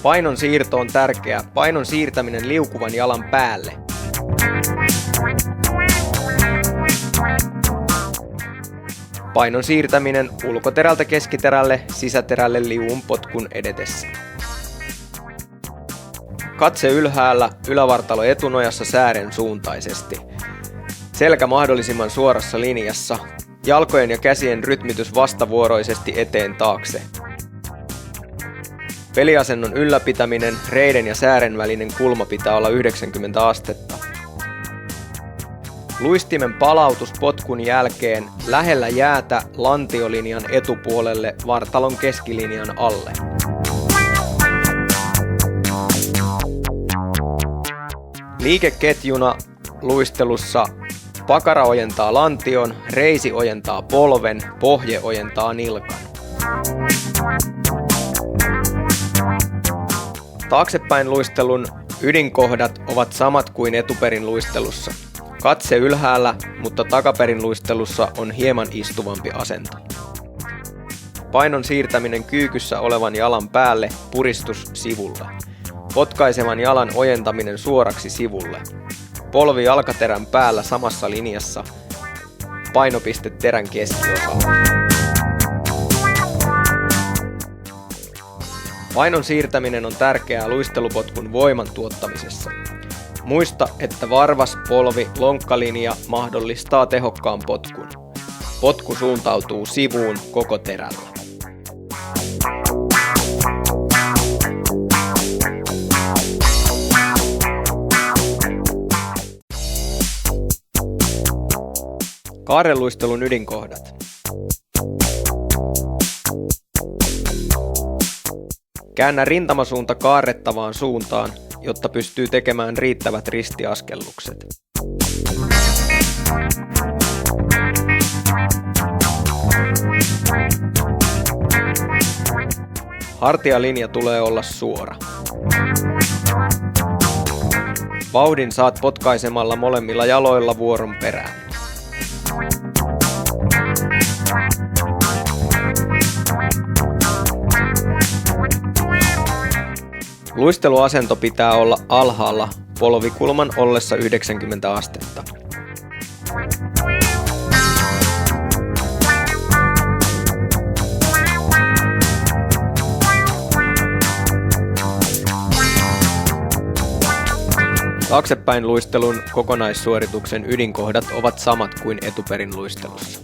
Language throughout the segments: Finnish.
Painon siirto on tärkeää. Painon siirtäminen liukuvan jalan päälle. Painon siirtäminen ulkoterältä keskiterälle, sisäterälle liuun potkun edetessä. Katse ylhäällä, ylävartalo etunojassa säären suuntaisesti. Selkä mahdollisimman suorassa linjassa. Jalkojen ja käsien rytmitys vastavuoroisesti eteen taakse. Peliasennon ylläpitäminen, reiden ja säären välinen kulma pitää olla 90 astetta. Luistimen palautus potkun jälkeen lähellä jäätä lantiolinjan etupuolelle vartalon keskilinjan alle. Liikeketjuna luistelussa pakara ojentaa lantion, reisi ojentaa polven, pohje ojentaa nilkan. Taaksepäin luistelun ydinkohdat ovat samat kuin etuperin luistelussa. Katse ylhäällä, mutta takaperin luistelussa on hieman istuvampi asento. Painon siirtäminen kyykyssä olevan jalan päälle, puristus sivulle. Potkaisevan jalan ojentaminen suoraksi sivulle. Polvi jalkaterän päällä samassa linjassa. Painopiste terän keskiosalla. Painon siirtäminen on tärkeää luistelupotkun voiman tuottamisessa. Muista, että varvas, polvi, lonkkalinja mahdollistaa tehokkaan potkun. Potku suuntautuu sivuun koko terällä. Kaarreluistelun ydinkohdat. Käännä rintamasuunta kaarrettavaan suuntaan, jotta pystyy tekemään riittävät ristiaskellukset. Hartialinja tulee olla suora. Vauhdin saat potkaisemalla molemmilla jaloilla vuoron perään. Luisteluasento pitää olla alhaalla polvikulman ollessa 90 astetta. Taaksepäin luistelun kokonaissuorituksen ydinkohdat ovat samat kuin etuperin luistelussa.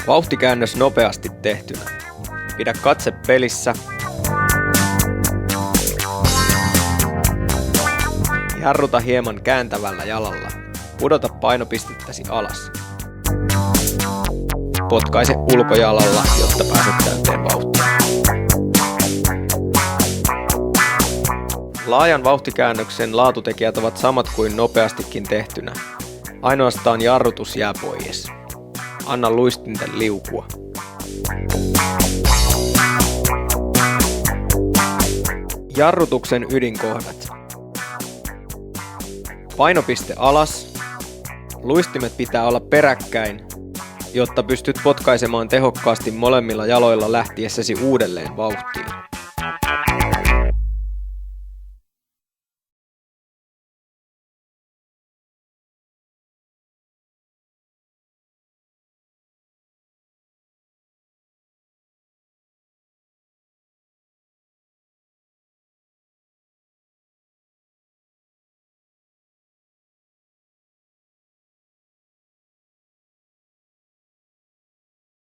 Vauhtikäännös nopeasti tehtynä. Pidä katse pelissä. Jarruta hieman kääntävällä jalalla. Pudota painopistettäsi alas. Potkaise ulkojalalla, jotta pääset täyteen vauhtiin. Laajan vauhtikäännöksen laatutekijät ovat samat kuin nopeastikin tehtynä. Ainoastaan jarrutus jää pois. Anna luistinten liukua. Jarrutuksen ydinkohdat. Painopiste alas. Luistimet pitää olla peräkkäin, jotta pystyt potkaisemaan tehokkaasti molemmilla jaloilla lähtiessäsi uudelleen vauhtiin.